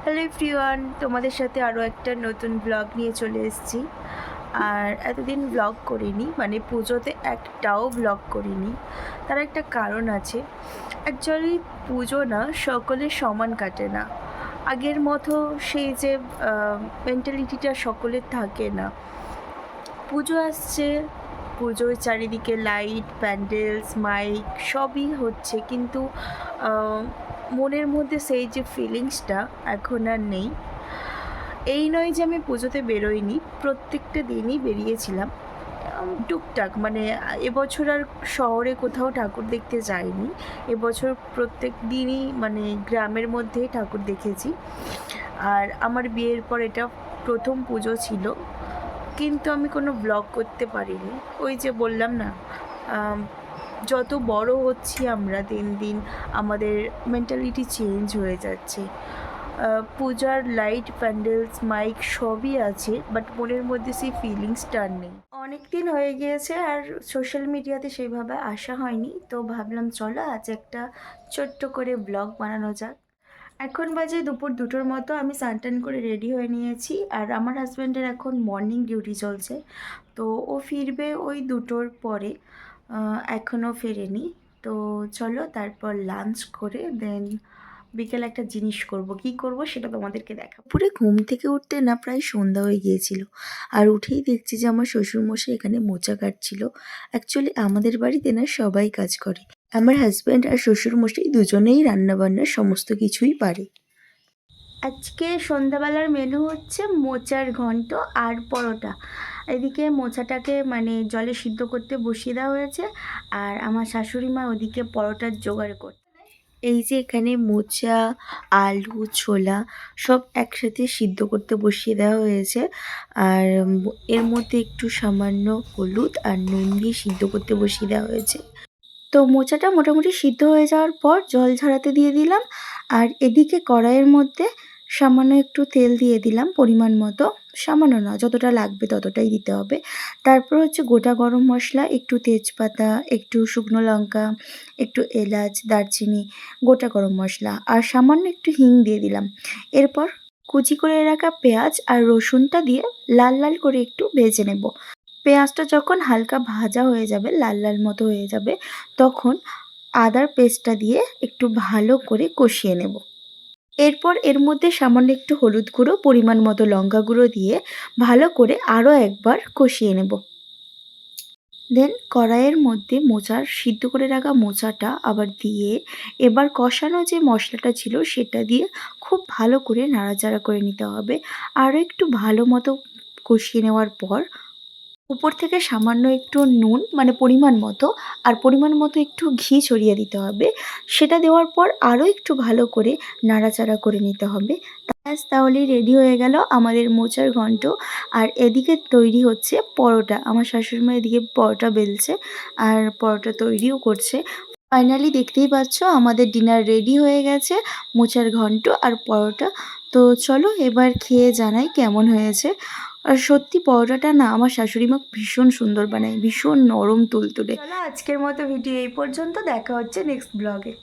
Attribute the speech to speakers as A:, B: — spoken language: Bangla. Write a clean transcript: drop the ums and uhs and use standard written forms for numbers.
A: হ্যালো এভরিওয়ান, তোমাদের সাথে আরও একটা নতুন ব্লগ নিয়ে চলে এসেছি। আর এতদিন ব্লগ করিনি, মানে পুজোতে একটাও ব্লগ করিনি। তার একটা কারণ আছে। অ্যাকচুয়ালি পুজো না সকলের সমান কাটে না। আগের মতো সেই যে মেন্টালিটিটা সকলের থাকে না। পুজো আসছে, পুজোর চারিদিকে লাইট, প্যান্ডেলস, মাইক সবই হচ্ছে, কিন্তু মনের মধ্যে সেই যে ফিলিংসটা এখন আর নেই। এই নয় যে আমি পুজোতে বেরোইনি, প্রত্যেকটা দিনই বেরিয়েছিলাম টুকটাক। মানে এবছর আর শহরে কোথাও ঠাকুর দেখতে যাইনি। এবছর প্রত্যেক দিনই মানে গ্রামের মধ্যেই ঠাকুর দেখেছি। আর আমার বিয়ের পর এটা প্রথম পুজো ছিল, কিন্তু আমি কোনো ব্লগ করতে পারিনি। ওই যে বললাম না, যত বড় হচ্ছি আমরা দিন দিন আমাদের মেন্টালিটি চেঞ্জ হয়ে যাচ্ছে। পূজার লাইট, প্যান্ডেলস, মাইক সবই আছে, বাট মনের মধ্যে সেই ফিলিংসটা নেই। অনেক দিন হয়ে গিয়েছে আর সোশ্যাল মিডিয়াতে সেইভাবে আসা হয়নি, তো ভাবলাম চলো আজ একটা ছোট্ট করে ব্লগ বানানো যাক। এখন বাজে দুপুর 2টোর মতো। আমি স্নান করে রেডি হয়ে নিয়েছি, আর আমার হাজব্যান্ডের এখন মর্নিং ডিউটি চলছে, তো ও ফিরবে ওই 2টোর পরে। এখনও ফেরেনি। তো চলো তারপর লাঞ্চ করে দেন বিকেলে একটা জিনিস করব। কি করব সেটা তোমাদেরকে দেখাবো। পুরো ঘুম থেকে উঠতে না প্রায় সন্ধ্যা হয়ে গিয়েছিল, আর উঠেই দেখছি যে আমার শ্বশুরমশাই এখানে মোচা কাটছিল। অ্যাকচুয়ালি আমাদের বাড়িতে না সবাই কাজ করে। আমার হাজব্যান্ড আর শ্বশুরমশাই দুজনেই রান্নাবান্না সমস্ত কিছুই পারে। আজকে সন্ধ্যাবেলার মেনু হচ্ছে মোচার ঘন্ট আর পরোটা। এদিকে মোচাটাকে মানে জলে সিদ্ধ করতে বসিয়ে দেওয়া হয়েছে, আর আমার শাশুড়ি মা ওদিকে পরোটার জোগাড় করছে। এই যে এখানে মোচা, আলু, ছোলা সব একসাথে সিদ্ধ করতে বসিয়ে দেওয়া হয়েছে, আর এর মধ্যে একটু সামান্য হলুদ আর নুন দিয়ে সিদ্ধ করতে বসিয়ে দেওয়া হয়েছে। তো মোচাটা মোটামুটি সিদ্ধ হয়ে যাওয়ার পর জল ঝরাতে দিয়ে দিলাম, আর এদিকে কড়াইয়ের মধ্যে সামান্য একটু তেল দিয়ে দিলাম পরিমাণ মতো। সামান্য না, যতটা লাগবে ততটাই দিতে হবে। তারপর হচ্ছে গোটা গরম মশলা, একটু তেজপাতা, একটু শুকনো লঙ্কা, একটু এলাচ, দারচিনি, গোটা গরম মশলা আর সামান্য একটু হিং দিয়ে দিলাম। এরপর কুচি করে রাখা পেঁয়াজ আর রসুনটা দিয়ে লাল লাল করে একটু ভেজে নেব। পেঁয়াজটা যখন হালকা ভাজা হয়ে যাবে, লাল লাল মতো হয়ে যাবে, তখন আদার পেস্টটা দিয়ে একটু ভালো করে কষিয়ে নেব। এরপর এর মধ্যে সামান্য একটু হলুদ গুঁড়ো, পরিমাণ মতো লঙ্কা গুঁড়ো দিয়ে ভালো করে আরও একবার কষিয়ে নেব। দেন কড়াইয়ের মধ্যে সিদ্ধ করে রাখা মোচাটা আবার দিয়ে এবার কষানো যে মশলাটা ছিল সেটা দিয়ে খুব ভালো করে নাড়াচাড়া করে নিতে হবে। আরও একটু ভালো মতো কষিয়ে নেওয়ার পর উপর থেকে সামান্য একটু নুন, মানে পরিমাণ মতো, আর পরিমাণ মতো একটু ঘি ছড়িয়ে দিতে হবে। সেটা দেওয়ার পর আরও একটু ভালো করে নাড়াচাড়া করে নিতে হবে। ব্যাস, তাহলেই রেডি হয়ে গেল আমাদের মোচার ঘন্ট। আর এদিকে তৈরি হচ্ছে পরোটা। আমার শাশুড়িমা এদিকে পরোটা বেলছে আর পরোটা তৈরিও করছে। ফাইনালি দেখতেই পাচ্ছ আমাদের ডিনার রেডি হয়ে গেছে, মোচার ঘন্ট আর পরোটা। তো চলো এবার খেয়ে জানাই কেমন হয়েছে। আর সত্যি পরোটাটা না আমার শাশুড়ি মা ভীষণ সুন্দর বানায়, ভীষণ নরম তুলতুলে। চলো আজকের মতো ভিডিও এই পর্যন্ত, দেখা হচ্ছে নেক্সট ব্লগে।